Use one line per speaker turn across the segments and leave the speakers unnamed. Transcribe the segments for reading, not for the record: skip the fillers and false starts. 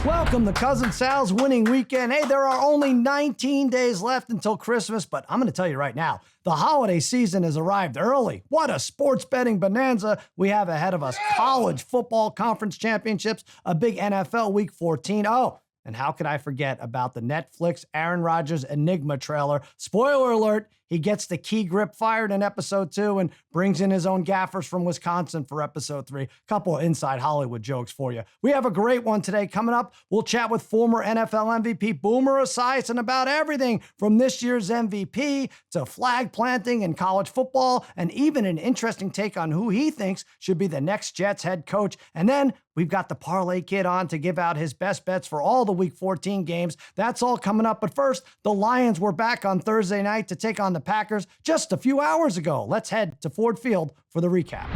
Welcome to Cousin Sal's winning weekend. Hey, there are only 19 days left until Christmas, but I'm going to tell you right now, the holiday season has arrived early. What a sports betting bonanza we have ahead of us. College football conference championships, a big NFL week 14. Oh, and how could I forget about the Netflix Aaron Rodgers Enigma trailer? Spoiler alert, he gets the key grip fired in episode 2 and brings in his own gaffers from Wisconsin for episode 3. Couple of inside Hollywood jokes for you. We have a great one today coming up. We'll chat with former NFL MVP Boomer Esiason about everything from this year's MVP to flag planting in college football, and even an interesting take on who he thinks should be the next Jets head coach. And then we've got the Parlay Kid on to give out his best bets for all the Week 14 games. That's all coming up. But first, the Lions were back on Thursday night to take on the Packers just a few hours ago. Let's head to Ford Field for the recap.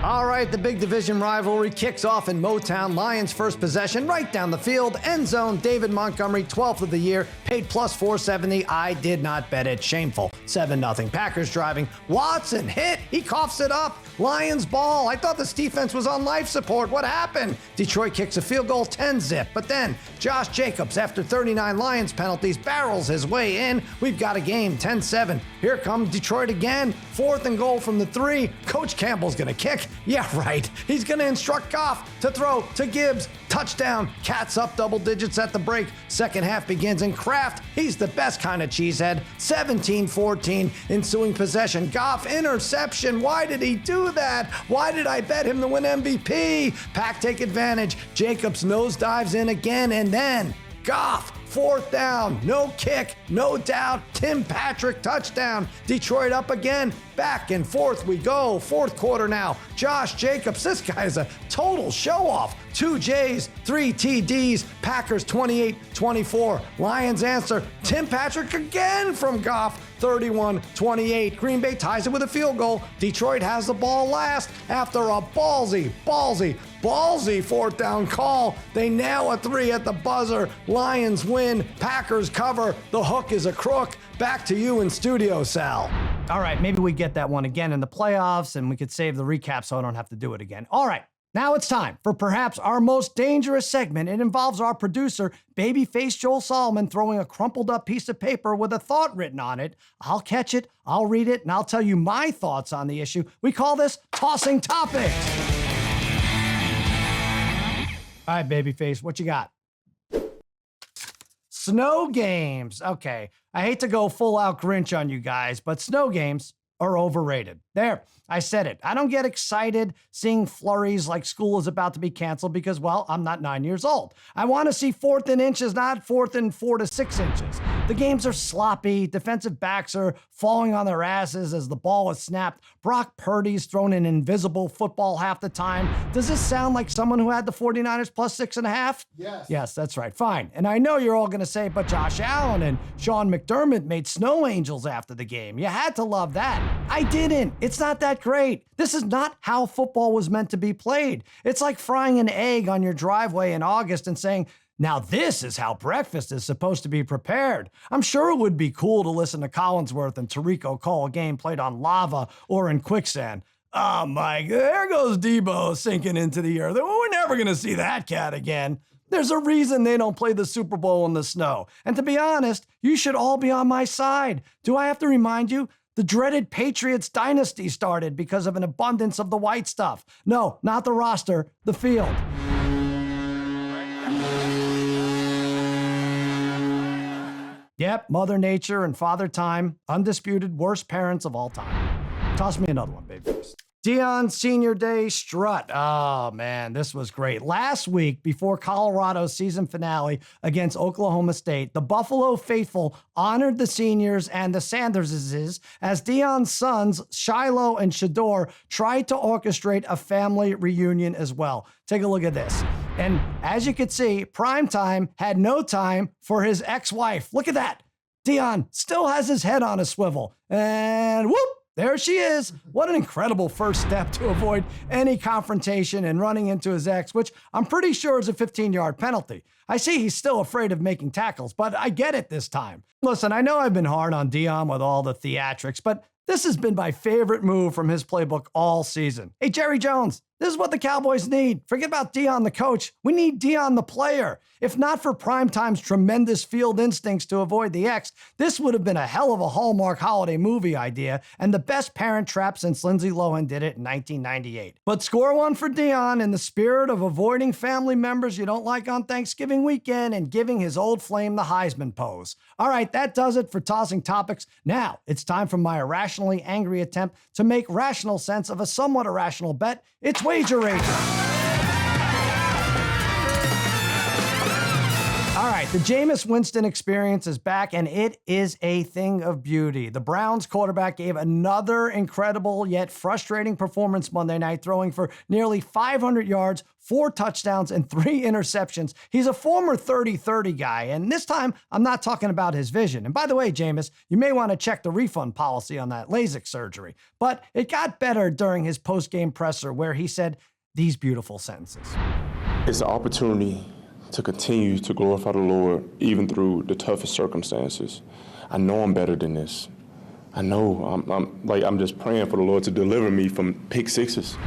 All right, the big division rivalry kicks off in Motown. Lions first possession right down the field. End zone, David Montgomery, 12th of the year, paid plus 470. I did not bet it. Shameful. 7-0. Packers driving. Watson hit. He coughs it up. Lions ball. I thought this defense was on life support. What happened? Detroit kicks a field goal, 10-zip. But then Josh Jacobs, after 39 Lions penalties, barrels his way in. We've got a game, 10-7. Here comes Detroit again. 4th and goal from the 3. Coach Campbell's going to kick. Yeah, right. He's going to instruct Goff to throw to Gibbs. Touchdown. Cats up double digits at the break. Second half begins, and Kraft, he's the best kind of cheesehead. 17-14. Ensuing possession. Goff interception. Why did he do that? Why did I bet him to win MVP? Pack take advantage. Jacobs nosedives in again, and then Goff, 4th down, no kick, no doubt. Tim Patrick touchdown. Detroit up again. Back and forth we go. 4th quarter now. Josh Jacobs, this guy's a total show-off. 2 J's, 3 TDs. Packers 28-24. Lions answer. Tim Patrick again from Goff. 31-28. Green Bay ties it with a field goal. Detroit has the ball last after a ballsy 4th down call. They nail a 3 at the buzzer. Lions win. Packers cover. The hook is a crook. Back to you in studio, Sal. All right, maybe we get that one again in the playoffs, and we could save the recap so I don't have to do it again. All right. Now it's time for perhaps our most dangerous segment. It involves our producer, babyface Joel Solomon, throwing a crumpled up piece of paper with a thought written on it. I'll catch it, I'll read it, and I'll tell you my thoughts on the issue. We call this Tossing Topics. All right, babyface, what you got? Snow games. Okay, I hate to go full out Grinch on you guys, but snow games are overrated. There, I said it. I don't get excited seeing flurries like school is about to be canceled because, well, I'm not 9 years old. I want to see 4th and inches, not 4th and 4 to 6 inches. The games are sloppy. Defensive backs are falling on their asses as the ball is snapped. Brock Purdy's thrown an invisible football half the time. Does this sound like someone who had the 49ers plus 6.5?
Yes.
Yes, that's right. Fine. And I know you're all going to say, but Josh Allen and Sean McDermott made snow angels after the game. You had to love that. I didn't. It's not that great. This is not how football was meant to be played. It's like frying an egg on your driveway in August and saying, now this is how breakfast is supposed to be prepared. I'm sure it would be cool to listen to Collinsworth and Tariq call a game played on lava or in quicksand. Oh my, there goes Debo sinking into the earth. We're never going to see that cat again. There's a reason they don't play the Super Bowl in the snow. And to be honest, you should all be on my side. Do I have to remind you? The dreaded Patriots dynasty started because of an abundance of the white stuff. No, not the roster, the field. Yep, Mother Nature and Father Time, undisputed worst parents of all time. Toss me another one, baby. Deion Senior Day strut. Oh, man, this was great. Last week, before Colorado's season finale against Oklahoma State, the Buffalo faithful honored the seniors and the Sanderses as Deion's sons, Shiloh and Shador, tried to orchestrate a family reunion as well. Take a look at this. And as you can see, Primetime had no time for his ex-wife. Look at that. Deion still has his head on a swivel. And whoop! There she is. What an incredible first step to avoid any confrontation and running into his ex, which I'm pretty sure is a 15-yard penalty. I see he's still afraid of making tackles, but I get it this time. Listen, I know I've been hard on Deion with all the theatrics, but this has been my favorite move from his playbook all season. Hey, Jerry Jones, This is what the Cowboys need. Forget about Dion the coach. We need Dion the player. If not for Primetime's tremendous field instincts to avoid the X, this would have been a hell of a Hallmark holiday movie idea and the best parent trap since Lindsay Lohan did it in 1998. But score one for Dion in the spirit of avoiding family members you don't like on Thanksgiving weekend and giving his old flame the Heisman pose. All right, that does it for tossing topics. Now it's time for my irrationally angry attempt to make rational sense of a somewhat irrational bet. It's Wager Rager. All right, the Jameis Winston experience is back, and it is a thing of beauty. The Browns quarterback gave another incredible yet frustrating performance Monday night, throwing for nearly 500 yards, 4 touchdowns, and 3 interceptions. He's a former 30-30 guy, and this time I'm not talking about his vision. And by the way, Jameis, you may want to check the refund policy on that LASIK surgery. But it got better during his post-game presser where he said these beautiful sentences.
It's an opportunity to continue to glorify the Lord even through the toughest circumstances. I know I'm better than this. I know I'm just praying for the Lord to deliver me from pick sixes.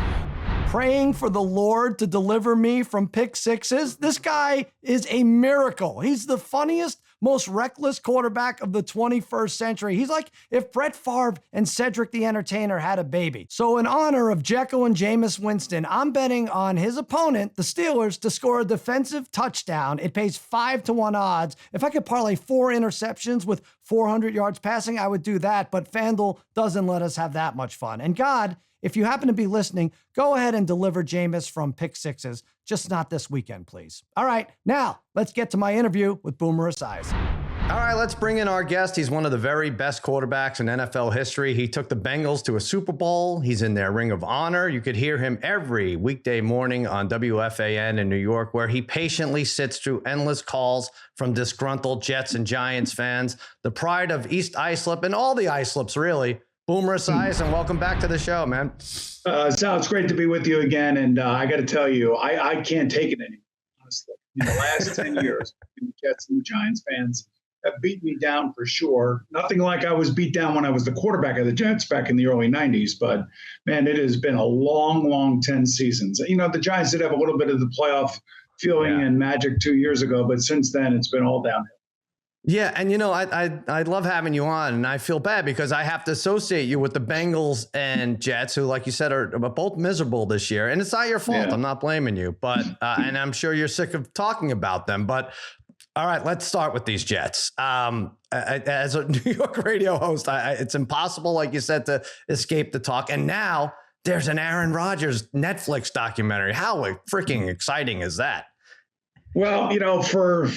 Praying for the Lord to deliver me from pick sixes? This guy is a miracle. He's the funniest, most reckless quarterback of the 21st century. He's like if Brett Favre and Cedric the Entertainer had a baby. So in honor of Jekyll and Jameis Winston, I'm betting on his opponent, the Steelers, to score a defensive touchdown. It pays 5-1 odds. If I could parlay 4 interceptions with 400 yards passing, I would do that. But FanDuel doesn't let us have that much fun. And God, if you happen to be listening, go ahead and deliver Jameis from pick sixes, just not this weekend, please. All right, now let's get to my interview with Boomer Esiason. All right, let's bring in our guest. He's one of the very best quarterbacks in NFL history. He took the Bengals to a Super Bowl. He's in their Ring of Honor. You could hear him every weekday morning on WFAN in New York, where he patiently sits through endless calls from disgruntled Jets and Giants fans. The pride of East Islip and all the Islips, really. Boomer Esiason, welcome back to the show, man.
Sal, it's great to be with you again. And I got to tell you, I can't take it anymore, honestly. In the last 10 years, the Jets and the Giants fans have beat me down for sure. Nothing like I was beat down when I was the quarterback of the Jets back in the early 90s. But, man, it has been a long, long 10 seasons. You know, the Giants did have a little bit of the playoff feeling and magic 2 years ago. But since then, it's been all downhill.
Yeah, and you know, I love having you on, and I feel bad because I have to associate you with the Bengals and Jets, who, like you said, are both miserable this year. And it's not your fault. Yeah. I'm not blaming you, but and I'm sure you're sick of talking about them. But all right, let's start with these Jets. As a New York radio host, it's impossible, like you said, to escape the talk. And now there's an Aaron Rodgers Netflix documentary. How freaking exciting is that?
Well, you know, for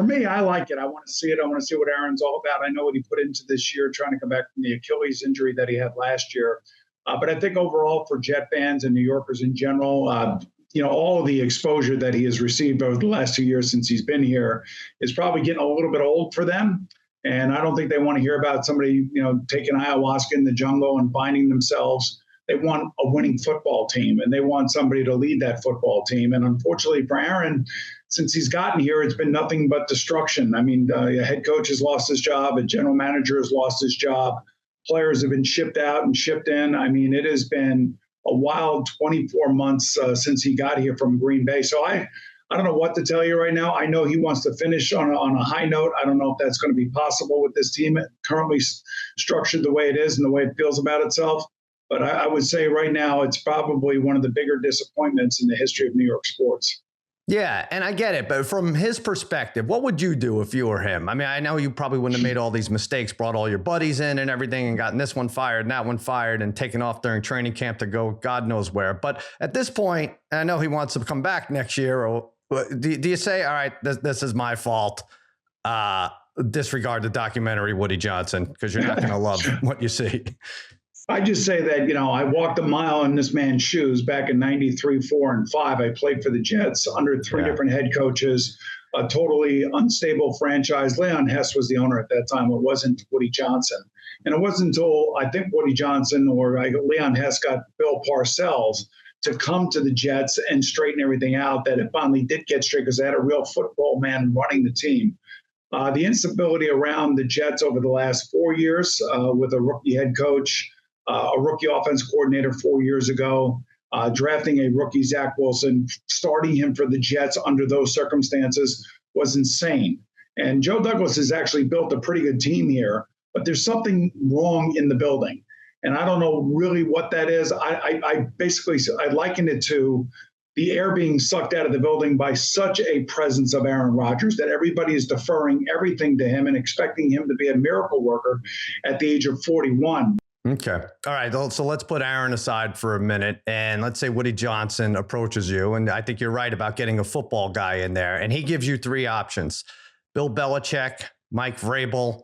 me, I like it. I want to see it. I want to see what Aaron's all about. I know what he put into this year, trying to come back from the Achilles injury that he had last year. But I think overall for Jet fans and New Yorkers in general, you know, all of the exposure that he has received over the last 2 years since he's been here is probably getting a little bit old for them. And I don't think they want to hear about somebody, you know, taking ayahuasca in the jungle and finding themselves. They want a winning football team, and they want somebody to lead that football team. And unfortunately for Aaron, since he's gotten here, it's been nothing but destruction. I mean, a head coach has lost his job. A general manager has lost his job. Players have been shipped out and shipped in. I mean, it has been a wild 24 months since he got here from Green Bay. So I don't know what to tell you right now. I know he wants to finish on a high note. I don't know if that's going to be possible with this team currently structured the way it is and the way it feels about itself. But I would say right now it's probably one of the bigger disappointments in the history of New York sports.
Yeah, and I get it. But from his perspective, what would you do if you were him? I mean, I know you probably wouldn't have made all these mistakes, brought all your buddies in and everything and gotten this one fired and that one fired and taken off during training camp to go God knows where. But at this point, I know he wants to come back next year. Or do you say, all right, this is my fault. Disregard the documentary Woody Johnson because you're not going to love what you see.
I just say that, you know, I walked a mile in this man's shoes back in 93, 4, and 5. I played for the Jets under 3 different head coaches, a totally unstable franchise. Leon Hess was the owner at that time. It wasn't Woody Johnson. And it wasn't until I think Woody Johnson or Leon Hess got Bill Parcells to come to the Jets and straighten everything out that it finally did get straight because they had a real football man running the team. The instability around the Jets over the last 4 years with a rookie head coach, a rookie offense coordinator 4 years ago. drafting a rookie, Zach Wilson, starting him for the Jets under those circumstances was insane. And Joe Douglas has actually built a pretty good team here, but there's something wrong in the building. And I don't know really what that is. I basically liken it to the air being sucked out of the building by such a presence of Aaron Rodgers that everybody is deferring everything to him and expecting him to be a miracle worker at the age of 41.
Okay. All right. So let's put Aaron aside for a minute, and let's say Woody Johnson approaches you. And I think you're right about getting a football guy in there. And he gives you three options: Bill Belichick, Mike Vrabel,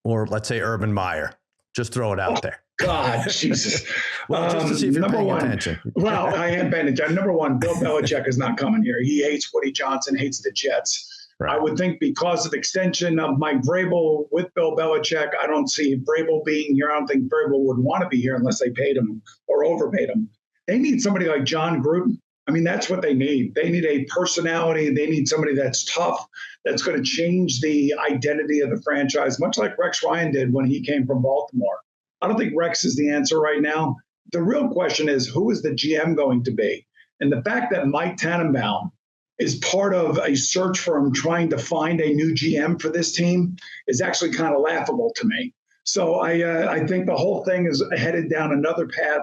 or let's say Urban Meyer. Just throw it out there.
God, Jesus.
Well, just to see if you're paying attention.
Well, I am paying attention. Number one, Bill Belichick is not coming here. He hates Woody Johnson, hates the Jets. Right. I would think because of extension of Mike Vrabel with Bill Belichick, I don't see Vrabel being here. I don't think Vrabel would want to be here unless they paid him or overpaid him. They need somebody like John Gruden. I mean, that's what they need. They need a personality. They need somebody that's tough, that's going to change the identity of the franchise, much like Rex Ryan did when he came from Baltimore. I don't think Rex is the answer right now. The real question is, who is the GM going to be? And the fact that Mike Tannenbaum is part of a search firm trying to find a new GM for this team is actually kind of laughable to me. So I think the whole thing is headed down another path.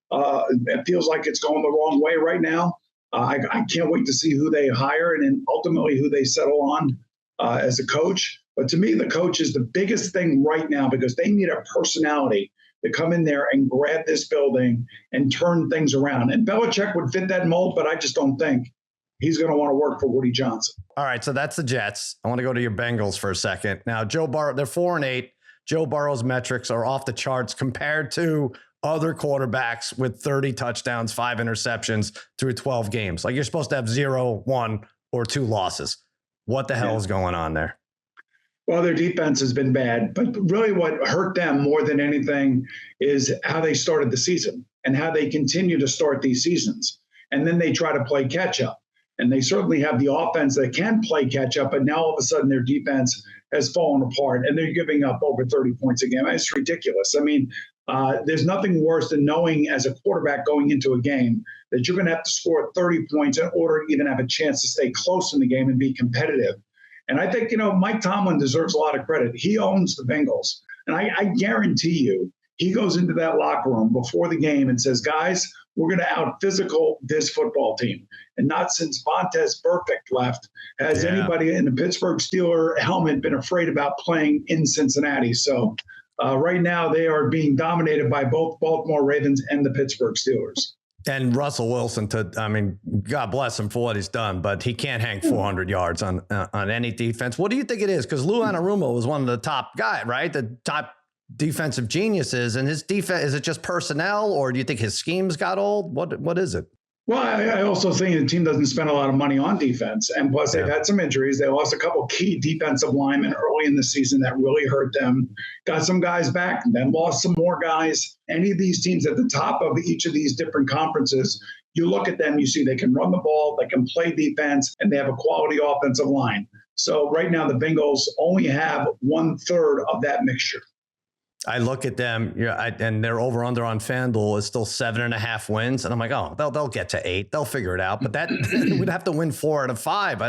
It feels like it's going the wrong way right now. I can't wait to see who they hire and then ultimately who they settle on as a coach. But to me, the coach is the biggest thing right now because they need a personality to come in there and grab this building and turn things around. And Belichick would fit that mold, but I just don't think he's going to want to work for Woody Johnson.
All right, so that's the Jets. I want to go to your Bengals for a second. Now, Joe Burrow, they're 4-8. Joe Burrow's metrics are off the charts compared to other quarterbacks with 30 touchdowns, 5 interceptions through 12 games. Like, you're supposed to have 0, 1, or 2 losses. What the hell is going on there?
Well, their defense has been bad, but really what hurt them more than anything is how they started the season and how they continue to start these seasons. And then they try to play catch up. And they certainly have the offense that can play catch up, but now all of a sudden their defense has fallen apart and they're giving up over 30 points a game. It's ridiculous. I mean, there's nothing worse than knowing as a quarterback going into a game that you're going to have to score 30 points in order to even have a chance to stay close in the game and be competitive. And I think, Mike Tomlin deserves a lot of credit. He owns the Bengals. And I guarantee you, he goes into that locker room before the game and says, guys, we're going to out-physical this football team. And not since Vontaze Burfict left has anybody in the Pittsburgh Steelers helmet been afraid about playing in Cincinnati. So right now they are being dominated by both Baltimore Ravens and the Pittsburgh Steelers.
And Russell Wilson, God bless him for what he's done, but he can't hang 400 yards on any defense. What do you think it is? Because Lou Anarumo was one of the top guys, right? The top defensive geniuses. And his defense, is it just personnel, or do you think his schemes got old? What is it?
Well, I also think the team doesn't spend a lot of money on defense. And plus, they've had some injuries. They lost a couple of key defensive linemen early in the season that really hurt them. Got some guys back, and then lost some more guys. Any of these teams at the top of each of these different conferences, you look at them, you see they can run the ball, they can play defense, and they have a quality offensive line. So right now, the Bengals only have 1/3 of that mixture.
I look at them, and their over-under on FanDuel is still 7.5 wins. And I'm like, oh, they'll get to 8. They'll figure it out. But that we'd have to win 4 out of 5.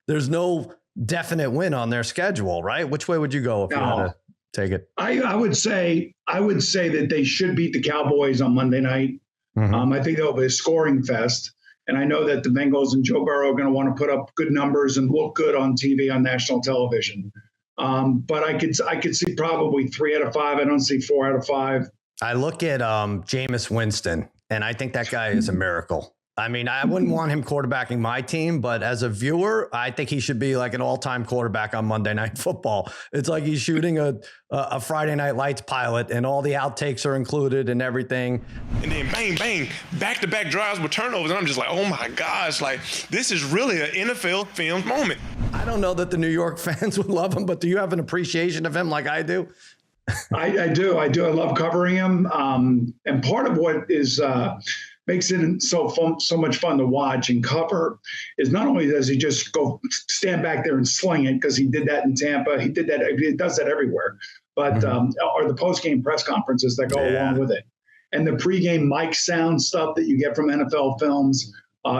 There's no definite win on their schedule, right? Which way would you go if you had to take it?
I would say that they should beat the Cowboys on Monday night. Mm-hmm. I think they'll be a scoring fest. And I know that the Bengals and Joe Burrow are going to want to put up good numbers and look good on TV, on national television. But I could see probably 3 out of 5. I don't see 4 out of 5.
I look at Jameis Winston, and I think that guy is a miracle. I mean, I wouldn't want him quarterbacking my team, but as a viewer, I think he should be like an all-time quarterback on Monday Night Football. It's like he's shooting a Friday Night Lights pilot, and all the outtakes are included and everything.
And then bang, bang, back-to-back drives with turnovers. And I'm just like, oh my gosh, like this is really an NFL film moment.
I don't know that the New York fans would love him, but do you have an appreciation of him like I do?
I do. I love covering him. And part of what is makes it so much fun to watch and cover is not only does he just go stand back there and sling it, because he did that in Tampa, he does that everywhere, but are the post-game press conferences that go along with it. and the pregame mic sound stuff that you get from NFL films.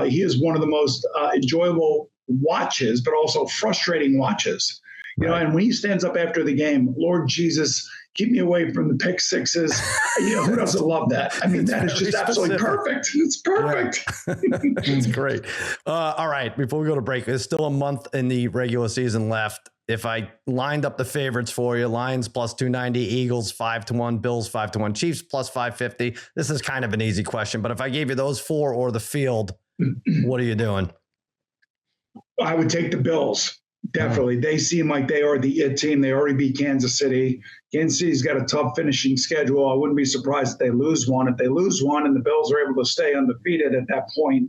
He is one of the most enjoyable watches, but also frustrating watches. You know, and when he stands up after the game, Lord Jesus, keep me away from the pick sixes. You know, who doesn't love that? I mean, that is just absolutely perfect. It's perfect.
Yeah. It's great. All right, before we go to break, there's still a month in the regular season left. If I lined up the favorites for you, Lions plus 290, Eagles 5-1, Bills 5-1, Chiefs plus 550. This is kind of an easy question, but if I gave you those four or the field, what are you doing?
I would take the Bills. Definitely. They seem like they are the it team. They already beat Kansas City. Kansas City's got a tough finishing schedule. I wouldn't be surprised if they lose one. If they lose one and the Bills are able to stay undefeated at that point,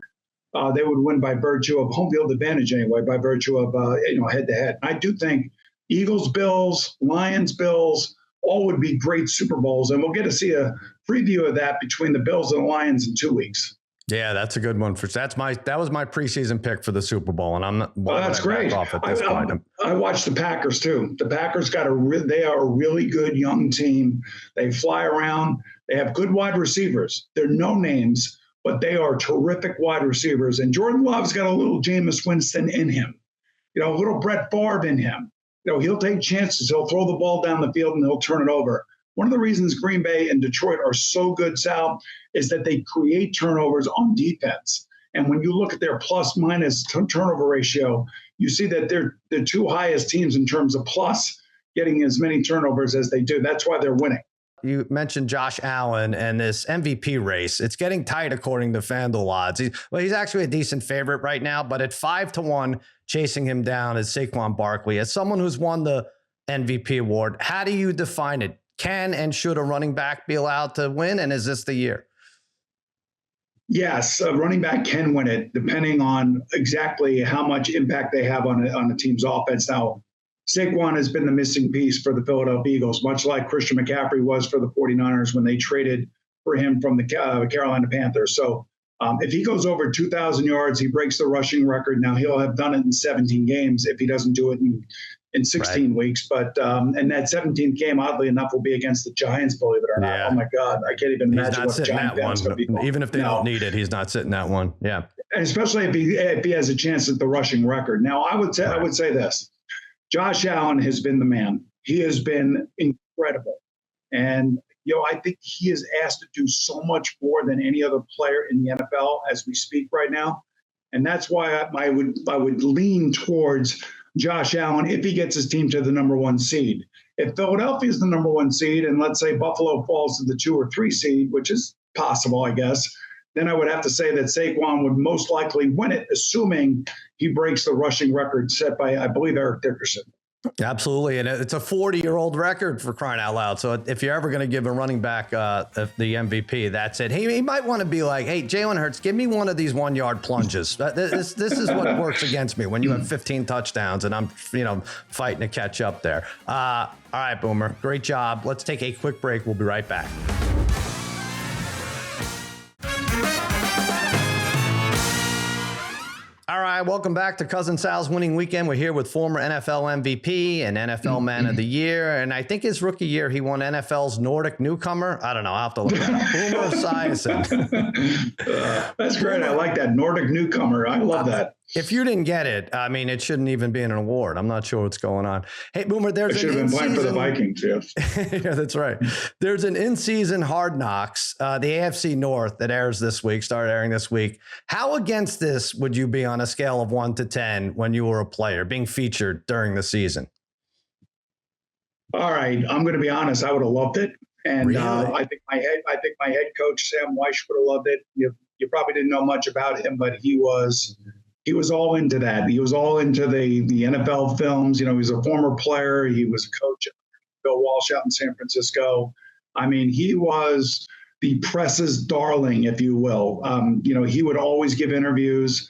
they would win by virtue of home field advantage anyway, by virtue of head-to-head. I do think Eagles, Bills, Lions, Bills, all would be great Super Bowls, and we'll get to see a preview of that between the Bills and the Lions in 2 weeks.
Yeah, that's a good one. That was my preseason pick for the Super Bowl, and I'm not.
That's great. I watched the Packers too. The Packers they are a really good young team. They fly around. They have good wide receivers. They're no names, but they are terrific wide receivers. And Jordan Love's got a little Jameis Winston in him, a little Brett Favre in him. He'll take chances. He'll throw the ball down the field and he'll turn it over. One of the reasons Green Bay and Detroit are so good, Sal, is that they create turnovers on defense. And when you look at their plus-minus turnover ratio, you see that they're the two highest teams in terms of plus getting as many turnovers as they do. That's why they're winning.
You mentioned Josh Allen and this MVP race. It's getting tight according to FanDuel odds. He's actually a decent favorite right now, but at 5-1, chasing him down is Saquon Barkley. As someone who's won the MVP award, how do you define it? Can and should a running back be allowed to win? And is this the year?
Yes, a running back can win it, depending on exactly how much impact they have on a team's offense. Now, Saquon has been the missing piece for the Philadelphia Eagles, much like Christian McCaffrey was for the 49ers when they traded for him from the Carolina Panthers. So if he goes over 2,000 yards, he breaks the rushing record. Now, he'll have done it in 17 games if he doesn't do it in 16 weeks. But and that 17th game, oddly enough, will be against the Giants, believe it or not. Yeah. Oh, my God. I can't even imagine what Giant fans going to be.
Even if they don't need it, he's not sitting that one. Yeah.
And especially if he has a chance at the rushing record. Now, I would say this. Josh Allen has been the man. He has been incredible. And, I think he is asked to do so much more than any other player in the NFL as we speak right now. And that's why I would lean towards Josh Allen if he gets his team to the number 1 seed. If Philadelphia is the number 1 seed and let's say Buffalo falls to the 2 or 3 seed, which is possible, I guess, then I would have to say that Saquon would most likely win it, assuming he breaks the rushing record set by, I believe, Eric Dickerson.
Absolutely. And it's a 40-year-old record for crying out loud. So if you're ever going to give a running back the MVP, that's it. He might want to be like, hey, Jalen Hurts, give me one of these 1-yard plunges. This is what works against me when you have 15 touchdowns and I'm, fighting to catch up there. All right, Boomer. Great job. Let's take a quick break. We'll be right back. All right, welcome back to Cousin Sal's Winning Weekend. We're here with former NFL MVP and NFL Man of the Year. And I think his rookie year, he won NFL's Nordic Newcomer. I don't know. I'll have to look that up. Boomer Esiason.
That's great. I like that. Nordic Newcomer. I love that.
If you didn't get it, it shouldn't even be an award. I'm not sure what's going on. Hey, Boomer,
I should have been playing for the Vikings, yes.
Yeah, that's right. There's an in-season Hard Knocks, the AFC North that started airing this week. How against this would you be on a scale of 1 to 10 when you were a player being featured during the season?
All right, I'm going to be honest. I would have loved it, and really? I think my head coach Sam Weish would have loved it. You probably didn't know much about him, but he was all into that. He was all into the NFL films. He was a former player. He was a coach at Bill Walsh out in San Francisco. He was the press's darling, if you will. He would always give interviews.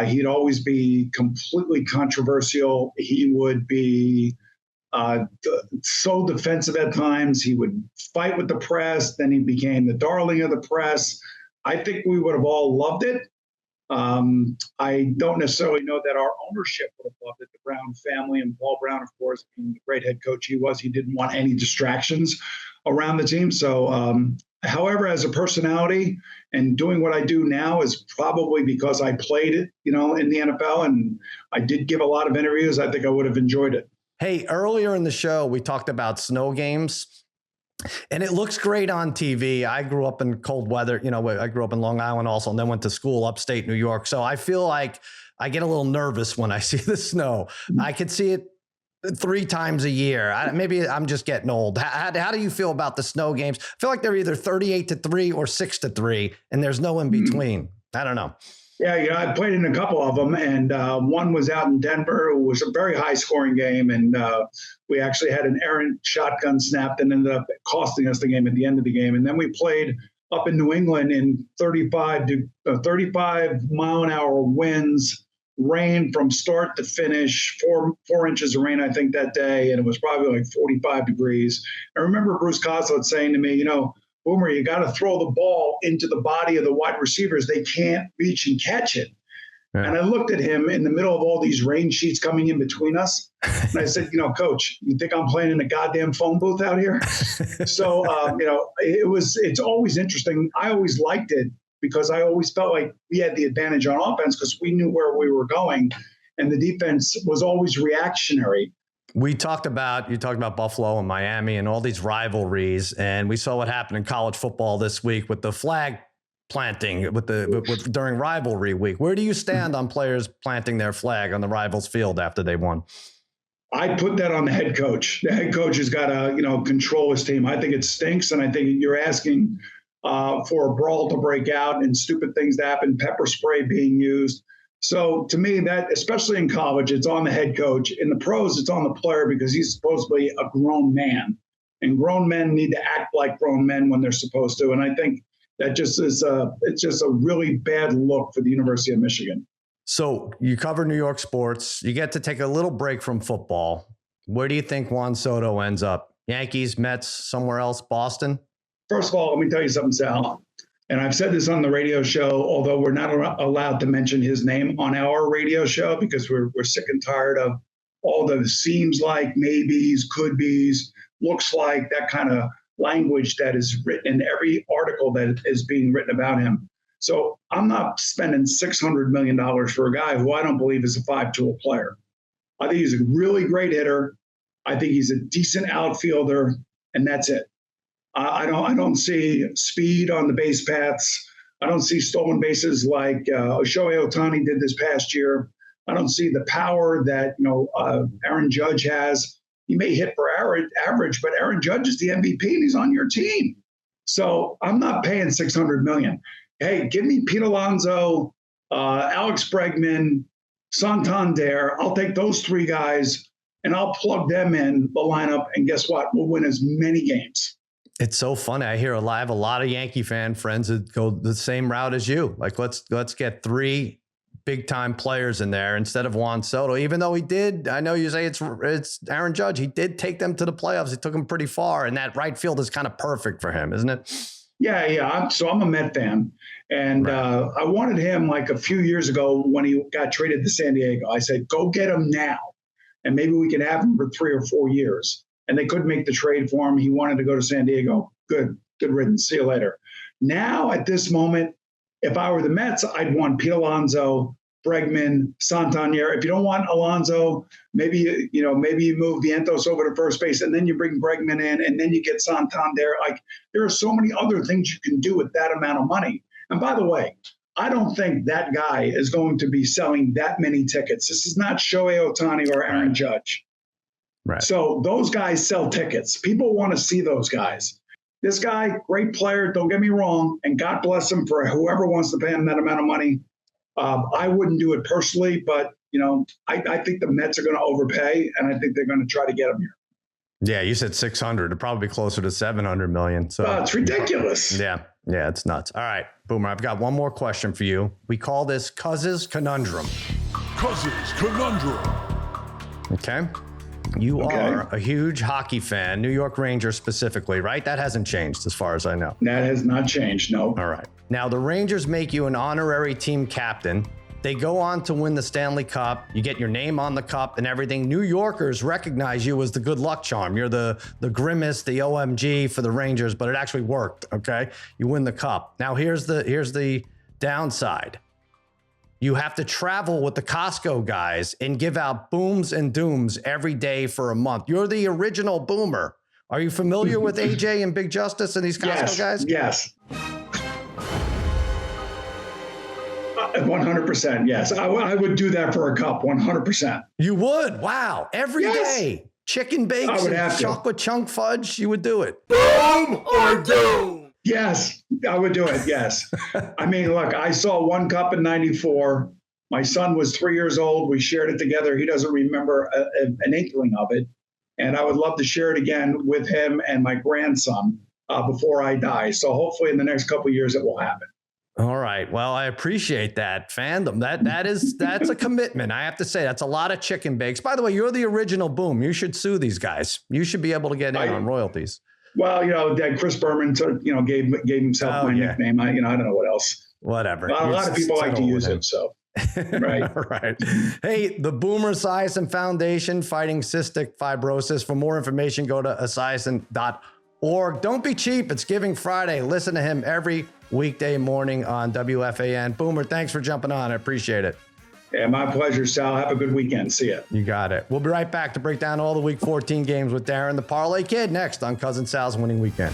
He'd always be completely controversial. He would be so defensive at times. He would fight with the press. Then he became the darling of the press. I think we would have all loved it. I don't necessarily know that our ownership would have loved it. The Brown family and Paul Brown, of course, being the great head coach he was, he didn't want any distractions around the team. So However, as a personality and doing what I do now is probably because I played it, in the NFL, and I did give a lot of interviews. I think I would have enjoyed it.
Hey, earlier in the show, we talked about snow games. And it looks great on TV. I grew up in cold weather. I grew up in Long Island also, and then went to school upstate New York. So I feel like I get a little nervous when I see the snow. I could see it 3 times a year. Maybe I'm just getting old. How do you feel about the snow games? I feel like they're either 38-3 or 6-3, and there's no in between. I don't know.
Yeah, I played in a couple of them, and one was out in Denver. It was a very high-scoring game, and we actually had an errant shotgun snap that ended up costing us the game at the end of the game. And then we played up in New England in 35-mile-an-hour winds, rain from start to finish, 4 inches of rain, I think, that day, and it was probably like 45 degrees. I remember Bruce Coslet saying to me, Boomer, you got to throw the ball into the body of the wide receivers. They can't reach and catch it. Yeah. And I looked at him in the middle of all these rain sheets coming in between us. And I said, Coach, you think I'm playing in a goddamn phone booth out here? So, it's always interesting. I always liked it because I always felt like we had the advantage on offense because we knew where we were going. And the defense was always reactionary.
You talked about Buffalo and Miami and all these rivalries, and we saw what happened in college football this week with the flag planting during rivalry week. Where do you stand on players planting their flag on the rival's field after they won?
I put that on the head coach. The head coach has got to, control his team. I think it stinks, and I think you're asking for a brawl to break out and stupid things to happen, pepper spray being used. So to me, that, especially in college, it's on the head coach. In the pros, it's on the player because he's supposedly a grown man. And grown men need to act like grown men when they're supposed to. And I think that it's just a really bad look for the University of Michigan.
So you cover New York sports. You get to take a little break from football. Where do you think Juan Soto ends up? Yankees, Mets, somewhere else, Boston?
First of all, let me tell you something, Sal. And I've said this on the radio show, although we're not allowed to mention his name on our radio show because we're sick and tired of all the seems like, maybes, could be's, looks like, that kind of language that is written in every article that is being written about him. So I'm not spending $600 million for a guy who I don't believe is a 5-tool player. I think he's a really great hitter. I think he's a decent outfielder, and that's it. I don't see speed on the base paths. I don't see stolen bases like Shohei Ohtani did this past year. I don't see the power that Aaron Judge has. He may hit for average, but Aaron Judge is the MVP and he's on your team. So I'm not paying $600 million. Hey, give me Pete Alonso, Alex Bregman, Santander. I'll take those 3 guys and I'll plug them in the lineup. And guess what? We'll win as many games.
It's so funny. I have a lot of Yankee fan friends that go the same route as you. Like, let's get 3 big time players in there instead of Juan Soto, even though he did. I know you say it's Aaron Judge. He did take them to the playoffs. He took them pretty far, and that right field is kind of perfect for him, isn't it?
Yeah. So I'm a Met fan, and right. I wanted him like a few years ago when he got traded to San Diego. I said, go get him now, and maybe we can have him for 3 or 4 years. And they couldn't make the trade for him. He wanted to go to San Diego. Good riddance. See you later. Now, at this moment, if I were the Mets, I'd want Pete Alonso, Bregman, Santander. If you don't want Alonso, maybe you move Vientos over to first base, and then you bring Bregman in, and then you get Santander. Like, there are so many other things you can do with that amount of money. And by the way, I don't think that guy is going to be selling that many tickets. This is not Shohei Ohtani or Aaron Judge.
Right.
So those guys sell tickets. People want to see those guys. This guy, great player, don't get me wrong, and God bless him for whoever wants to pay him that amount of money. I wouldn't do it personally, but I think the Mets are going to overpay, and I think they're going to try to get him here.
Yeah, you said 600. It'd probably be closer to 700 million. So
it's ridiculous.
Yeah, it's nuts. All right, Boomer, I've got one more question for you. We call this Cousins Conundrum.
Cousins Conundrum.
Okay. You are a huge hockey fan, New York Rangers specifically, right? That hasn't changed as far as I know.
That has not changed, no.
All right. Now, the Rangers make you an honorary team captain. They go on to win the Stanley Cup. You get your name on the cup and everything. New Yorkers recognize you as the good luck charm. You're the grimace, the OMG for the Rangers, but it actually worked, okay? You win the cup. Now, here's the downside. You have to travel with the Costco guys and give out booms and dooms every day for a month. You're the original boomer. Are you familiar with AJ and Big Justice and these Costco guys?
Yes. 100%. Yes. I would do that for a cup. 100%.
You would? Wow. Every day. Chicken bakes and chocolate chunk fudge. You would do it.
Boom or doom?
Yes, I would do it. Yes. I mean, look, I saw one cup in 94. My son was 3 years old. We shared it together. He doesn't remember an inkling of it. And I would love to share it again with him and my grandson before I die. So hopefully in the next couple of years, it will happen.
All right. Well, I appreciate that fandom. That's a commitment. I have to say, that's a lot of chicken bakes. By the way, you're the original boom. You should sue these guys. You should be able to get in on royalties.
Well, that Chris Berman, gave himself my nickname. I don't know what else.
Whatever.
A lot of people like to use it. So, right.
Right. Hey, the Boomer Esiason Foundation fighting cystic fibrosis. For more information, go to esiason.org. Don't be cheap. It's Giving Friday. Listen to him every weekday morning on WFAN. Boomer, thanks for jumping on. I appreciate it.
Yeah, my pleasure, Sal. Have a good weekend. See ya.
You got it. We'll be right back to break down all the Week 14 games with Darren, the Parlay Kid, next on Cousin Sal's Winning Weekend.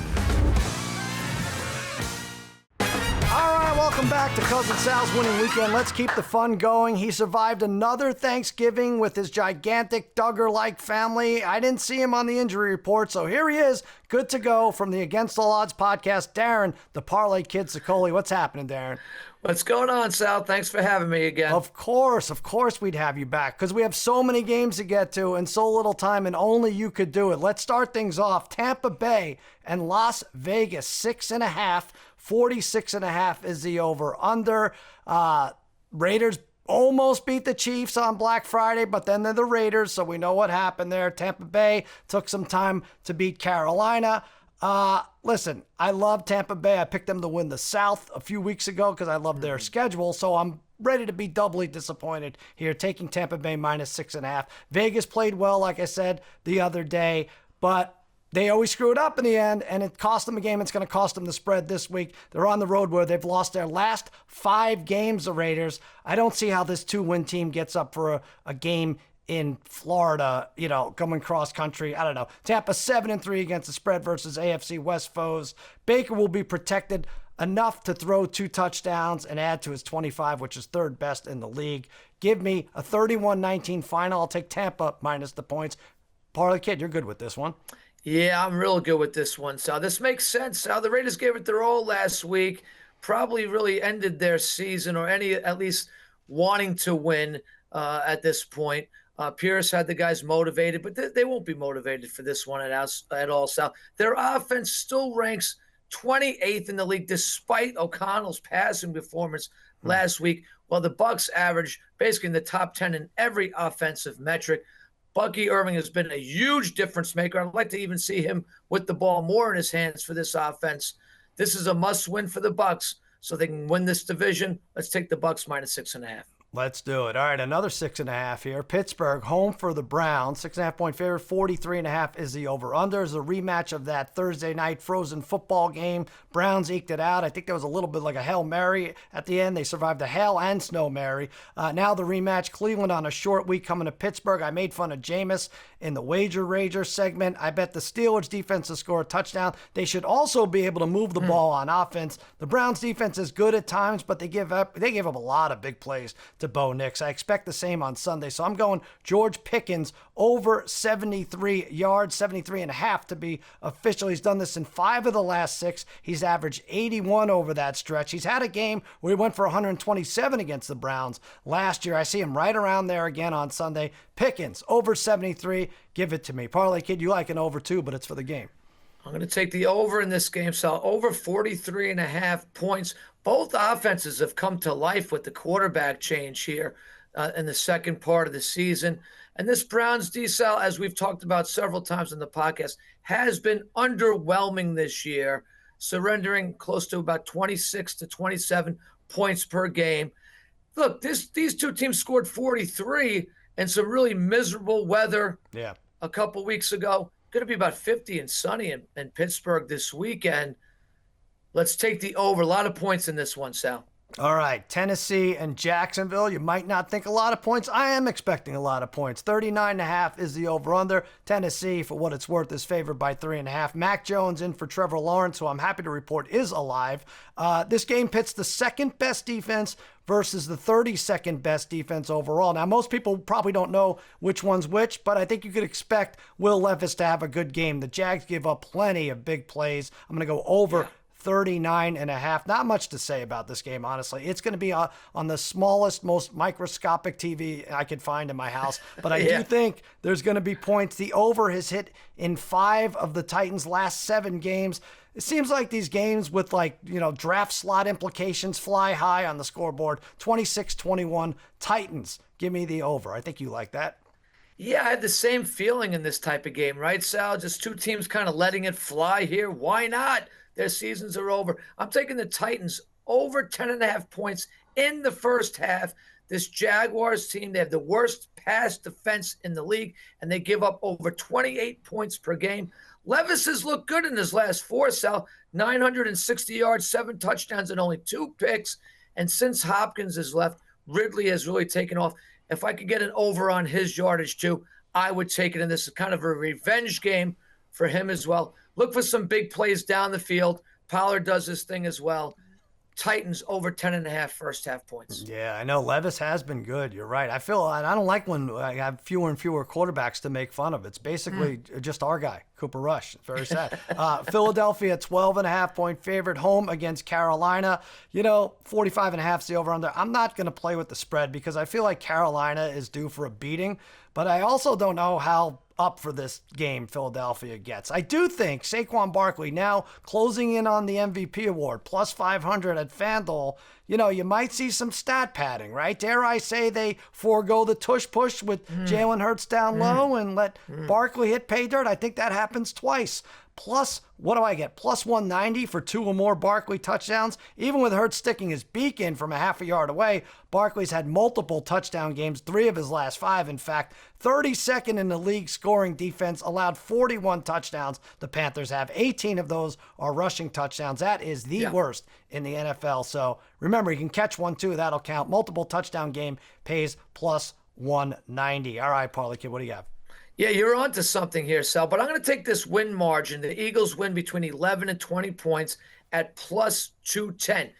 All right, welcome back to Cousin Sal's Winning Weekend. Let's keep the fun going. He survived another Thanksgiving with his gigantic Duggar-like family. I didn't see him on the injury report, so here he is, good to go from the Against All Odds podcast. Darren, the Parlay Kid Sicoli. What's happening, Darren?
What's going on, Sal? Thanks for having me again.
Of course we'd have you back because we have so many games to get to and so little time, and only you could do it. Let's start things off. Tampa Bay and Las Vegas, 6.5. 46.5 is the over-under. Raiders almost beat the Chiefs on Black Friday, but then they're the Raiders, so we know what happened there. Tampa Bay took some time to beat Carolina. Listen, I love Tampa Bay. I picked them to win the South a few weeks ago because I love their schedule, so I'm ready to be doubly disappointed here, taking Tampa Bay minus 6.5. Vegas played well, like I said, the other day, but they always screw it up in the end, and it cost them a game. It's going to cost them the spread this week. They're on the road where they've lost their last 5 games, the Raiders. I don't see how this 2-win team gets up for a game in Florida, coming cross country. I don't know. Tampa 7-3 against the spread versus AFC West foes. Baker will be protected enough to throw 2 touchdowns and add to his 25, which is third best in the league. Give me a 31-19 final. I'll take Tampa minus the points. Parlay Kid, you're good with this one.
Yeah, I'm real good with this one, Sal. This makes sense, Sal. The Raiders gave it their all last week. Probably really ended their season, or at least wanting to win at this point. Pierce had the guys motivated, but they won't be motivated for this one at all, Sal. Their offense still ranks 28th in the league, despite O'Connell's passing performance last week, while the Bucs average basically in the top 10 in every offensive metric. Bucky Irving has been a huge difference maker. I'd like to even see him with the ball more in his hands for this offense. This is a must-win for the Bucs, so they can win this division. Let's take the Bucs minus 6.5.
Let's do it. All right, another 6.5 here. Pittsburgh, home for the Browns. 6.5-point favorite. 43.5 is the over-under. Is a rematch of that Thursday night Frozen football game. Browns eked it out. I think there was a little bit like a Hail Mary at the end. They survived a Hail and Snow Mary. Now the rematch. Cleveland on a short week coming to Pittsburgh. I made fun of Jameis in the Wager Rager segment. I bet the Steelers defense to score a touchdown. They should also be able to move the ball on offense. The Browns defense is good at times, but they give up a lot of big plays to Bo Nix. I expect the same on Sunday. So I'm going George Pickens over 73 yards, 73.5 to be official. He's done this in 5 of the last 6. He's averaged 81 over that stretch. He's had a game where he went for 127 against the Browns last year. I see him right around there again on Sunday. Pickens over 73. Give it to me. Parlay Kid, you like an over too, but it's for the game.
I'm going to take the over in this game, Sal. Over 43.5 points. Both offenses have come to life with the quarterback change here in the second part of the season. And this Browns D-Sal, as we've talked about several times in the podcast, has been underwhelming this year, surrendering close to about 26 to 27 points per game. look, these two teams scored 43 in some really miserable weather a couple weeks ago. Going to be about 50 and sunny in Pittsburgh this weekend. Let's take the over. A lot of points in this one, Sal.
All right, Tennessee and Jacksonville. You might not think a lot of points. I am expecting a lot of points. 39.5 is the over-under. Tennessee, for what it's worth, is favored by 3.5. Mac Jones in for Trevor Lawrence, who I'm happy to report is alive. This game pits the second-best defense versus the 32nd best defense overall. Now, most people probably don't know which one's which, but I think you could expect Will Levis to have a good game. The Jags give up plenty of big plays. I'm going to go over 39.5. Not much to say about this game, honestly. It's going to be on the smallest, most microscopic TV I could find in my house. But I do think there's going to be points. The over has hit in 5 of the Titans' last 7 games. It seems like these games with draft slot implications fly high on the scoreboard. 26-21 Titans. Give me the over. I think you like that.
Yeah, I had the same feeling in this type of game, right, Sal? Just two teams kind of letting it fly here. Why not? Their seasons are over. I'm taking the Titans over 10.5 points in the first half. This Jaguars team, they have the worst pass defense in the league, and they give up over 28 points per game. Levis has looked good in his last 4, Sal. 960 yards, 7 touchdowns, and only 2 picks. And since Hopkins has left, Ridley has really taken off. If I could get an over on his yardage too, I would take it. And this is kind of a revenge game for him as well. Look for some big plays down the field. Pollard does his thing as well. Titans over 10.5 first half points.
Yeah, I know Levis has been good. You're right. I don't like when I have fewer and fewer quarterbacks to make fun of. It's basically just our guy, Cooper Rush. It's very sad. Philadelphia, 12.5 point favorite, home against Carolina. 45.5 is the over under. I'm not going to play with the spread because I feel like Carolina is due for a beating, but I also don't know how up for this game Philadelphia gets. I do think Saquon Barkley now closing in on the MVP award, plus 500 at FanDuel. You might see some stat padding, right? Dare I say they forego the tush push with Jalen Hurts down low and let Barkley hit pay dirt? I think that happens twice. Plus, what do I get? Plus 190 for 2 or more Barkley touchdowns. Even with Hurts sticking his beak in from a half a yard away, Barkley's had multiple touchdown games, 3 of his last 5, in fact. 32nd in the league scoring defense, allowed 41 touchdowns. The Panthers have 18 of those are rushing touchdowns. That is the worst in the NFL. So remember, you can catch 1 too. That'll count. Multiple touchdown game pays plus 190. All right, Parlay Kid, what do you have?
Yeah, you're onto something here, Sal. But I'm going to take this win margin. The Eagles win between 11 and 20 points at plus 210.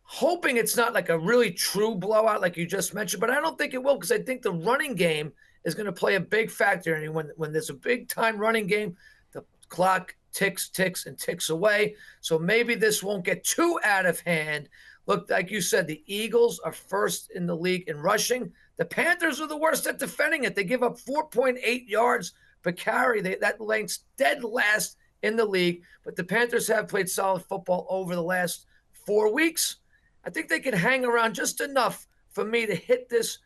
Hoping it's not like a really true blowout like you just mentioned, but I don't think it will because I think the running game is going to play a big factor. And when there's a big-time running game, the clock ticks and ticks away. So maybe this won't get too out of hand. Look, like you said, the Eagles are first in the league in rushing. The Panthers are the worst at defending it. They give up 4.8 yards per carry. That ranks dead last in the league. But the Panthers have played solid football over the last 4 weeks. I think they can hang around just enough for me to hit this,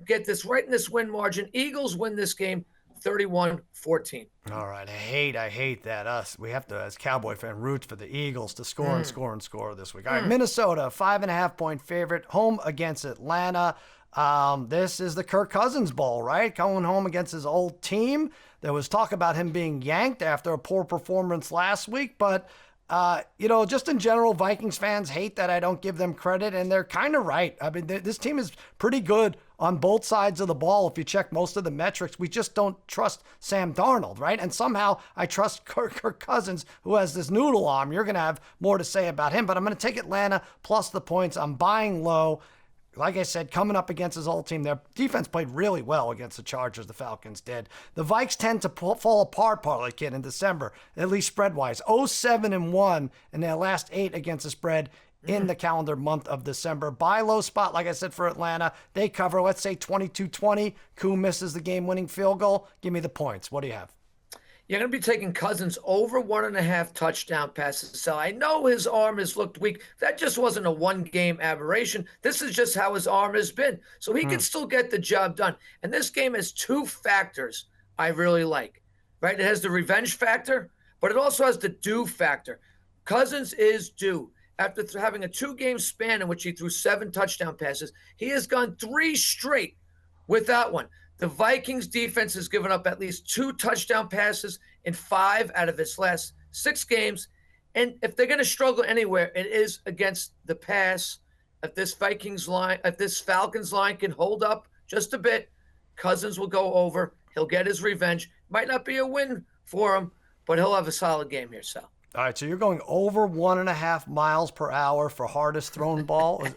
get this right in this win margin. Eagles win this game 31-14.
All right. I hate that. We have to, as Cowboy fan, root for the Eagles to score and score this week. All right. Minnesota, 5.5 point favorite, home against Atlanta. This is the Kirk Cousins Bowl, right? Going home against his old team. There was talk about him being yanked after a poor performance last week, but just in general, Vikings fans hate that I don't give them credit, and they're kind of right. I mean, this team is pretty good on both sides of the ball. If you check most of the metrics, we just don't trust Sam Darnold, right? And somehow I trust Kirk Cousins, who has this noodle arm. You're going to have more to say about him, but I'm going to take Atlanta plus the points. I'm buying low. Like I said, coming up against his old team, their defense played really well against the Chargers. The Falcons did. The Vikes tend to fall apart, Parlay Kid, in December, at least spread-wise. 0-7-1 in their last 8 against the spread in the calendar month of December. Buy low spot, like I said, for Atlanta. They cover, let's say, 22-20. Koo misses the game-winning field goal. Give me the points. What do you have?
You're going to be taking Cousins over 1.5 touchdown passes. So I know his arm has looked weak. That just wasn't a one-game aberration. This is just how his arm has been. So he can still get the job done. And this game has 2 factors I really like, right? It has the revenge factor, but it also has the due factor. Cousins is due. after having a 2-game span in which he threw 7 touchdown passes, he has gone 3 straight without one. The Vikings defense has given up at least 2 touchdown passes in 5 out of its last 6 games. And if they're going to struggle anywhere, it is against the pass. If this Falcons line can hold up just a bit, Cousins will go over. He'll get his revenge. Might not be a win for him, but he'll have a solid game here, Sal.
All right, so you're going over 1.5 miles per hour for hardest thrown ball? Over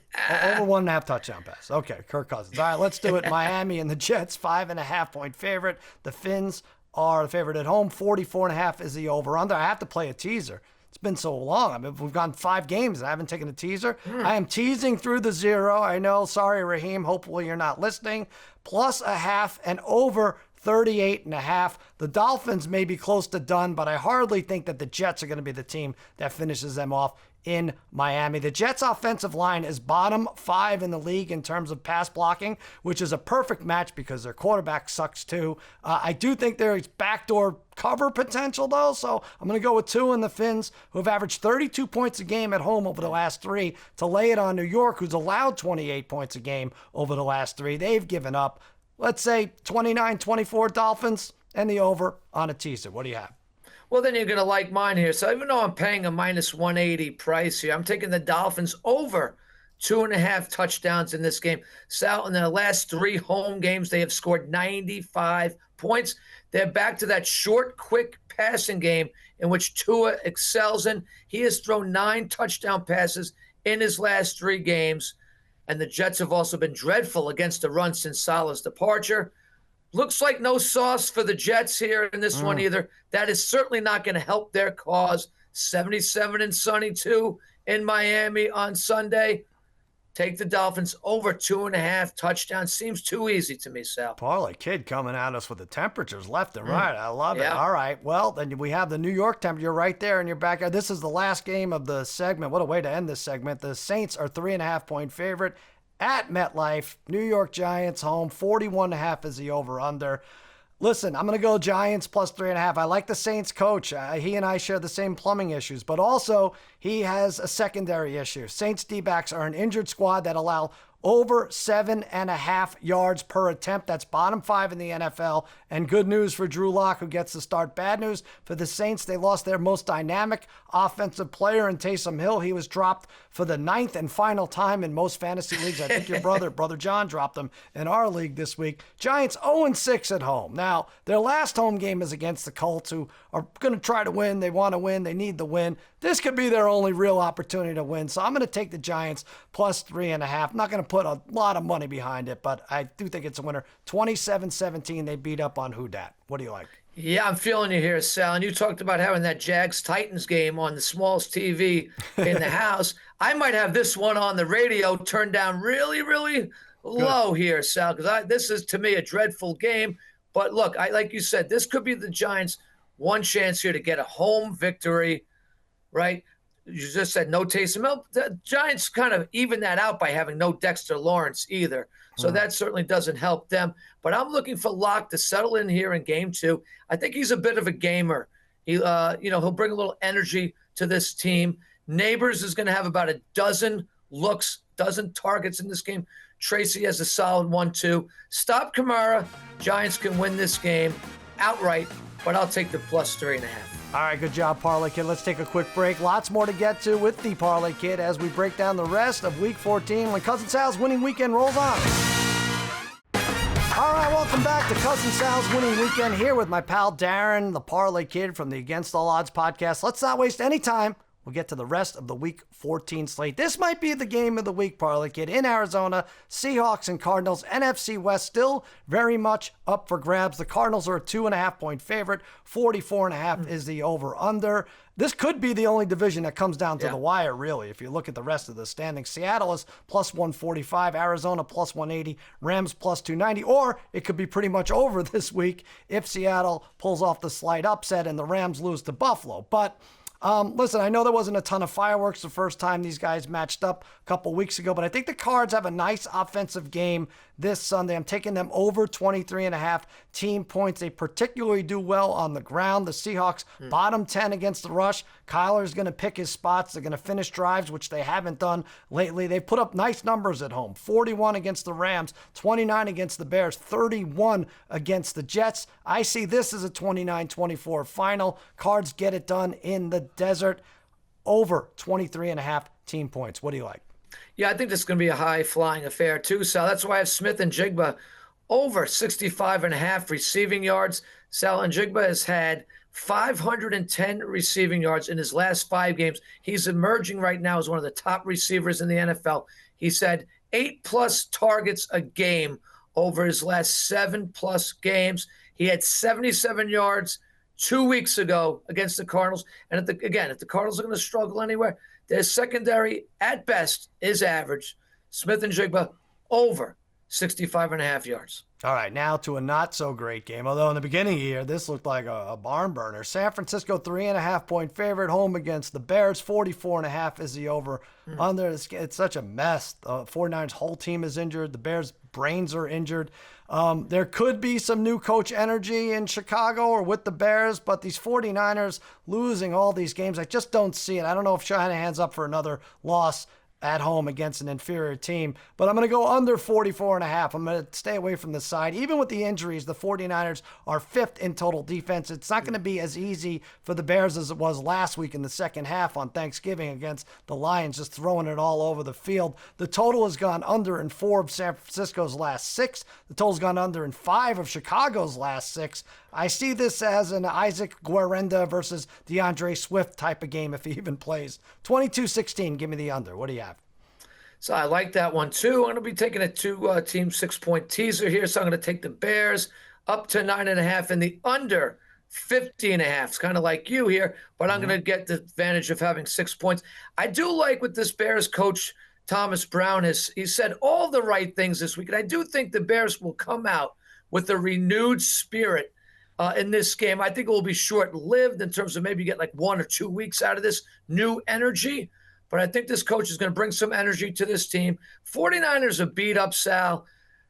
1.5 touchdown pass. Okay, Kirk Cousins. All right, let's do it. Miami and the Jets, 5.5-point favorite. The Fins are the favorite at home. 44.5 is the over-under. I have to play a teaser. It's been so long. I mean, we've gone 5 games and I haven't taken a teaser. I am teasing through the 0. I know. Sorry, Raheem. Hopefully you're not listening. +0.5 and over 38.5. The Dolphins may be close to done, but I hardly think that the Jets are going to be the team that finishes them off in Miami. The Jets' offensive line is bottom 5 in the league in terms of pass blocking, which is a perfect match because their quarterback sucks too. I do think there's backdoor cover potential though, so I'm going to go with 2 in the Fins, who have averaged 32 points a game at home over the last 3, to lay it on New York, who's allowed 28 points a game over the last 3. They've given up, let's say, 29-24 Dolphins and the over on a teaser. What do you have?
Well, then you're going to like mine here. So even though I'm paying a -180 price here, I'm taking the Dolphins over 2.5 touchdowns in this game. Sal, in their last 3 home games, they have scored 95 points. They're back to that short, quick passing game in which Tua excels in. He has thrown 9 touchdown passes in his last 3 games. And the Jets have also been dreadful against the run since Salah's departure. Looks like no sauce for the Jets here in this one either. That is certainly not going to help their cause. 77 and sunny too in Miami on Sunday. Take the Dolphins over 2.5 touchdowns. Seems too easy to me, Sal.
Parlay Kid coming at us with the temperatures left and right. I love it.
Yeah.
All right. Well, then we have the New York temperature right there in your backyard. This is the last game of the segment. What a way to end this segment. The Saints are 3.5-point favorite at MetLife. New York Giants home. 41.5 is the over-under. Listen, I'm going to go Giants +3.5. I like the Saints coach. He and I share the same plumbing issues, but also he has a secondary issue. Saints D-backs are an injured squad that allow over 7.5 yards per attempt. That's bottom 5 in the NFL. And good news for Drew Lock, who gets the start. Bad news for the Saints. They lost their most dynamic offensive player in Taysom Hill. He was dropped for the 9th and final time in most fantasy leagues. I think your brother John dropped him in our league this week. Giants 0-6 at home. Now, their last home game is against the Colts, who are going to try to win. They want to win. They need the win. This could be their only real opportunity to win. So I'm going to take the Giants +3.5. I'm not going to put a lot of money behind it, but I do think it's a winner. 27-17, they beat up on who dat. What do you like?
Yeah, I'm feeling you here, Sal. And you talked about having that Jags-Titans game on the smallest TV in the house. I might have this one on the radio turned down really, really low here, Sal, because this is, to me, a dreadful game. But look, like you said, this could be the Giants' one chance here to get a home victory, right? You just said no Taysom Hill. The Giants kind of even that out by having no Dexter Lawrence either. So that certainly doesn't help them. But I'm looking for Locke to settle in here in game 2. I think he's a bit of a gamer. He'll bring a little energy to this team. Neighbors is going to have about a dozen targets in this game. Tracy has a solid 1-2. Stop Kamara. Giants can win this game outright, but I'll take the +3.5.
All right, good job, Parlay Kid. Let's take a quick break. Lots more to get to with the Parlay Kid as we break down the rest of Week 14 when Cousin Sal's winning weekend rolls on. All right, welcome back to Cousin Sal's winning weekend here with my pal Darren, the Parlay Kid from the Against All Odds podcast. Let's not waste any time. We'll get to the rest of the Week 14 slate. This might be the game of the week, Parlay Kid. In Arizona, Seahawks and Cardinals. NFC West still very much up for grabs. The Cardinals are a 2.5-point favorite. 44.5 is the over-under. This could be the only division that comes down to the wire, really, if you look at the rest of the standings. Seattle is +145, Arizona +180, Rams +290, or it could be pretty much over this week if Seattle pulls off the slight upset and the Rams lose to Buffalo. But listen, I know there wasn't a ton of fireworks the first time these guys matched up a couple weeks ago, but I think the Cards have a nice offensive game this Sunday. I'm taking them over 23.5 team points. They particularly do well on the ground. The Seahawks bottom 10 against the rush. Kyler's going to pick his spots. They're going to finish drives, which they haven't done lately. They've put up nice numbers at home. 41 against the Rams, 29 against the Bears, 31 against the Jets. I see this as a 29-24 final. Cards get it done in the desert. Over 23.5 team points. What do you like?
Yeah, I think this is going to be a high-flying affair too, Sal. That's why I have Smith and Jigba over 65.5 receiving yards. Sal and Jigba has had 510 receiving yards in his last 5 games. He's emerging right now as one of the top receivers in the NFL. He's had 8+ targets a game over his last 7+ games. He had 77 yards 2 weeks ago against the Cardinals. And if the Cardinals are going to struggle anywhere, their secondary at best is average. Smith and Jigba over 65.5 yards.
All right, now to a not-so-great game. Although in the beginning of the year, this looked like a barn burner. San Francisco, 3.5-point favorite, home against the Bears. 44.5 is the over. Under, it's such a mess. 49ers' whole team is injured. The Bears' brains are injured. There could be some new coach energy in Chicago or with the Bears, but these 49ers losing all these games, I just don't see it. I don't know if Shanahan's up for another loss at home against an inferior team, but I'm going to go under 44.5. I'm going to stay away from the side. Even with the injuries, the 49ers are 5th in total defense. It's not going to be as easy for the Bears as it was last week in the second half on Thanksgiving against the Lions, just throwing it all over the field. The total has gone under in 4 of San Francisco's last 6. The total's gone under in 5 of Chicago's last 6. I see this as an Isaac Guerrenda versus DeAndre Swift type of game if he even plays. 22-16, give me the under. What do you have?
So I like that one too. I'm going to be taking a 2-team 6-point teaser here. So I'm going to take the Bears up to 9.5 and the under 50.5. It's kind of like you here, but I'm going to get the advantage of having 6 points. I do like what this Bears coach Thomas Brown he said all the right things this week. And I do think the Bears will come out with a renewed spirit in this game. I think it will be short-lived in terms of maybe get like 1 or 2 weeks out of this new energy. But I think this coach is going to bring some energy to this team. 49ers are beat up, Sal.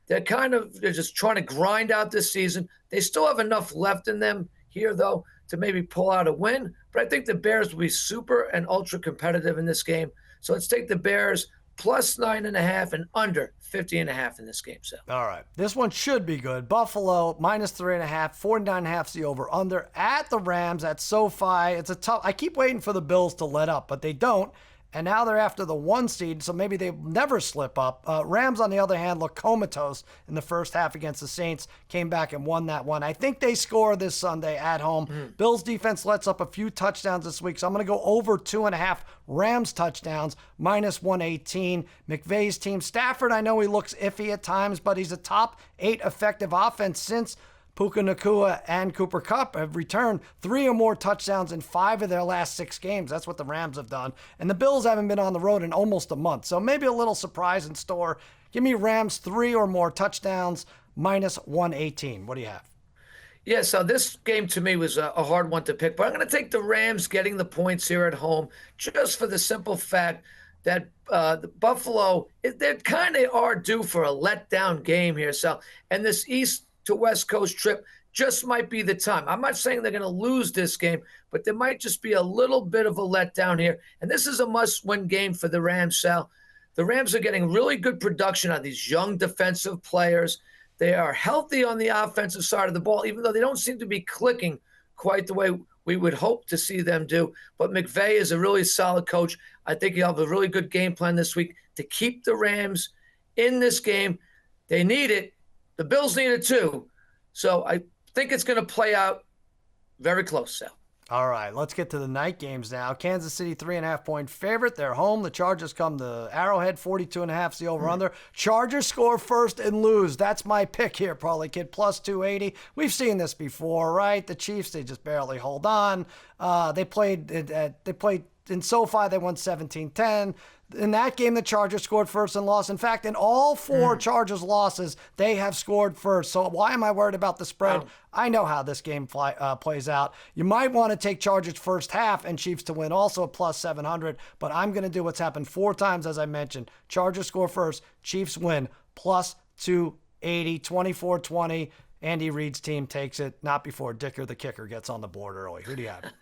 They're just trying to grind out this season. They still have enough left in them here, though, to maybe pull out a win. But I think the Bears will be super and ultra competitive in this game. So let's take the Bears plus 9.5 and under 50.5 in this game, Sal.
All right. This one should be good. Buffalo, minus 3.5, 49.5 is the over-under. At the Rams, at SoFi, it's a tough. I keep waiting for the Bills to let up, but they don't. And now they're after the 1 seed, so maybe they never slip up. Rams, on the other hand, look comatose in the first half against the Saints, came back and won that one. I think they score this Sunday at home. Bills defense lets up a few touchdowns this week, so I'm going to go over 2.5 Rams touchdowns, minus 118. McVay's team. Stafford, I know he looks iffy at times, but he's a top 8 effective offense since Puka Nacua and Cooper Kupp have returned 3 or more touchdowns in 5 of their last 6 games. That's what the Rams have done. And the Bills haven't been on the road in almost a month. So maybe a little surprise in store. Give me Rams 3 or more touchdowns, minus 118. What do you have?
Yeah, so this game to me was a hard one to pick. But I'm going to take the Rams getting the points here at home just for the simple fact that the Buffalo, they kind of are due for a letdown game here. So, and this East to West Coast trip just might be the time. I'm not saying they're going to lose this game, but there might just be a little bit of a letdown here. And this is a must-win game for the Rams, Sal. The Rams are getting really good production on these young defensive players. They are healthy on the offensive side of the ball, even though they don't seem to be clicking quite the way we would hope to see them do. But McVay is a really solid coach. I think he'll have a really good game plan this week to keep the Rams in this game. They need it. The Bills need it too. So I think it's going to play out very close, Sal.
All right, let's get to the night games now. Kansas City, 3.5-point favorite. They're home. The Chargers come to Arrowhead, 42.5 is the over-under. Chargers score first and lose. That's my pick here, Parlay Kid, plus 280. We've seen this before, right? The Chiefs, they just barely hold on. They played in SoFi, they won 17-10. In that game, the Chargers scored first and lost. In fact, in all 4 Chargers losses, they have scored first. So why am I worried about the spread?
Wow.
I know how this game plays out. You might want to take Chargers first half and Chiefs to win, also plus 700. But I'm going to do what's happened 4 times, as I mentioned. Chargers score first, Chiefs win, plus 280, 24-20. Andy Reid's team takes it, not before Dicker the kicker gets on the board early. Who do you have?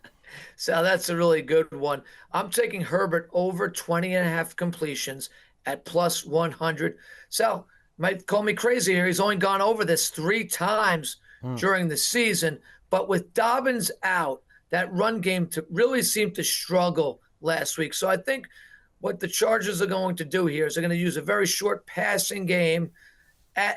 So that's a really good one. I'm taking Herbert over 20.5 completions at plus 100. Sal might call me crazy here. He's only gone over this 3 times during the season. But with Dobbins out, that run game really seemed to struggle last week. So I think what the Chargers are going to do here is they're going to use a very short passing game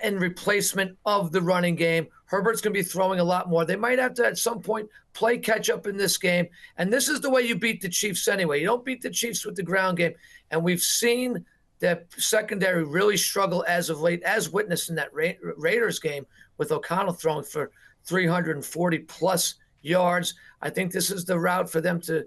in replacement of the running game. Herbert's going to be throwing a lot more. They might have to, at some point, play catch-up in this game. And this is the way you beat the Chiefs anyway. You don't beat the Chiefs with the ground game. And we've seen that secondary really struggle as of late, as witnessed in that Raiders game with O'Connell throwing for 340-plus yards. I think this is the route for them to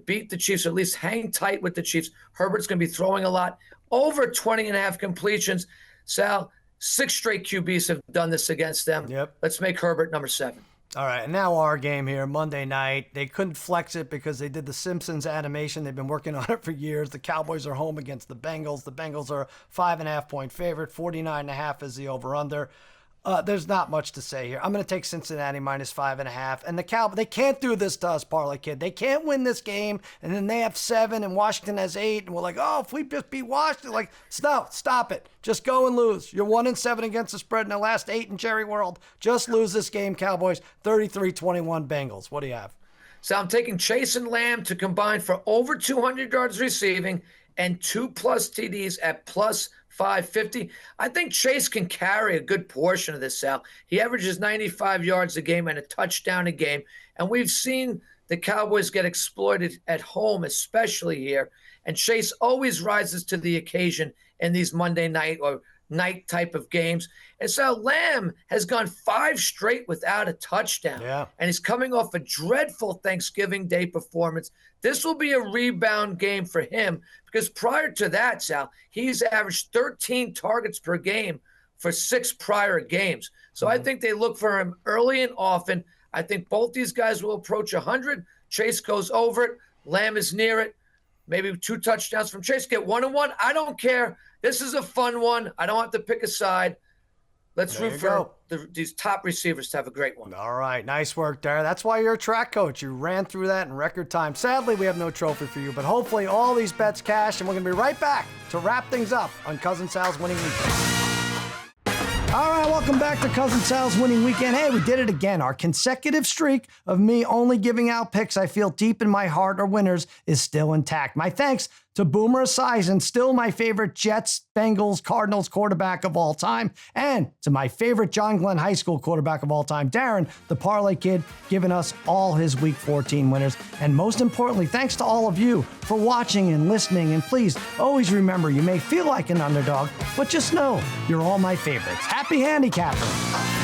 beat the Chiefs, or at least hang tight with the Chiefs. Herbert's going to be throwing a lot. Over 20.5 completions. Sal, 6 straight QBs have done this against them.
Yep.
Let's make Herbert number 7.
All right, and now our game here, Monday night. They couldn't flex it because they did the Simpsons animation. They've been working on it for years. The Cowboys are home against the Bengals. The Bengals are a 5.5-point favorite. 49.5 is the over-under. There's not much to say here. I'm going to take Cincinnati minus 5.5. And the Cowboys, they can't do this to us, Parlay Kid. They can't win this game, and then they have 7, and Washington has 8, and we're like, oh, if we just beat Washington, like, no, stop it. Just go and lose. You're 1-7 against the spread in the last 8 in Jerry World. Just lose this game, Cowboys. 33-21 Bengals. What do you have?
So I'm taking Chase and Lamb to combine for over 200 yards receiving and 2+ TDs at plus 550. I think Chase can carry a good portion of this, Sal. He averages 95 yards a game and a touchdown a game. And we've seen the Cowboys get exploited at home, especially here. And Chase always rises to the occasion in these Monday night or night type of games. And so Lamb has gone 5 straight without a touchdown.
Yeah.
And he's coming off a dreadful Thanksgiving Day performance. This will be a rebound game for him because prior to that, Sal, he's averaged 13 targets per game for 6 prior games. So I think they look for him early and often. I think both these guys will approach 100. Chase goes over it. Lamb is near it. Maybe 2 touchdowns from Chase. Get 1-1. I don't care. This is a fun one. I don't have to pick a side. Let's root for these top receivers to have a great one.
All right. Nice work there. That's why you're a track coach. You ran through that in record time. Sadly, we have no trophy for you, but hopefully all these bets cash, and we're going to be right back to wrap things up on Cousin Sal's Winning Weekend. All right, welcome back to Cousin Sal's Winning Weekend. Hey, we did it again. Our consecutive streak of me only giving out picks I feel deep in my heart are winners is still intact. My thanks to Boomer Esiason, still my favorite Jets, Bengals, Cardinals quarterback of all time, and to my favorite John Glenn High School quarterback of all time, Darren, the Parlay Kid, giving us all his Week 14 winners. And most importantly, thanks to all of you for watching and listening. And please, always remember, you may feel like an underdog, but just know you're all my favorites. Happy handicapping.